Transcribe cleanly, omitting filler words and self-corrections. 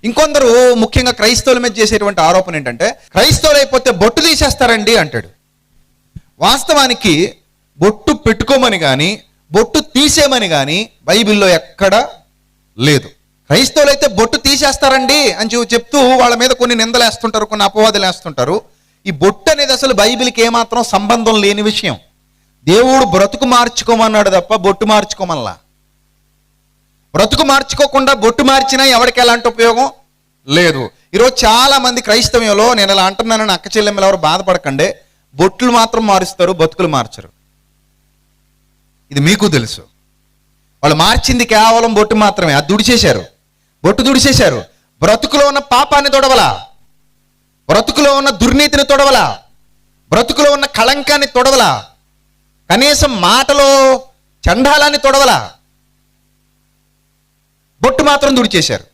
ఇంకొందరు ముఖ్యంగా క్రైస్తవుల మీద చేసేటువంటి ఆరోపణ ఏంటంటే, క్రైస్తవులు అయిపోతే బొట్టు తీసేస్తారండి అంటాడు. వాస్తవానికి బొట్టు పెట్టుకోమని కానీ బొట్టు తీసేమని కానీ బైబిల్లో ఎక్కడ లేదు. క్రైస్తవులు అయితే బొట్టు తీసేస్తారండి అని చెప్తూ వాళ్ళ మీద కొన్ని నిందలు వేస్తుంటారు, కొన్ని అపవాదులు వేస్తుంటారు. ఈ బొట్టు అనేది అసలు బైబిల్కి ఏమాత్రం సంబంధం లేని విషయం. దేవుడు బ్రతుకు మార్చుకోమన్నాడు తప్ప బొట్టు మార్చుకోమల్లా. బ్రతుకు మార్చుకోకుండా బొట్టు మార్చినా ఎవరికి ఎలాంటి ఉపయోగం లేదు. ఈరోజు చాలా మంది క్రైస్తవ్యంలో, నేను ఇలా అంటున్నానని అక్క చెల్లెమ్మలు ఎవరు బాధపడకండి, బొట్లు మాత్రం మారుస్తారు, బతుకులు మార్చరు. ఇది మీకు తెలుసు. వాళ్ళు మార్చింది కేవలం బొట్టు మాత్రమే. అది దుడిచేశారు, బొట్టు దుడిచేశారు. బ్రతుకులో ఉన్న పాపాన్ని తొడవలా, బ్రతుకులో ఉన్న దుర్నీతిని తొడవలా, బ్రతుకులో ఉన్న కళంకాన్ని తొడవలా, కనీసం మాటలో చండాలాన్ని తొడవలా, బొట్టు మాత్రం దుడిచేశారు.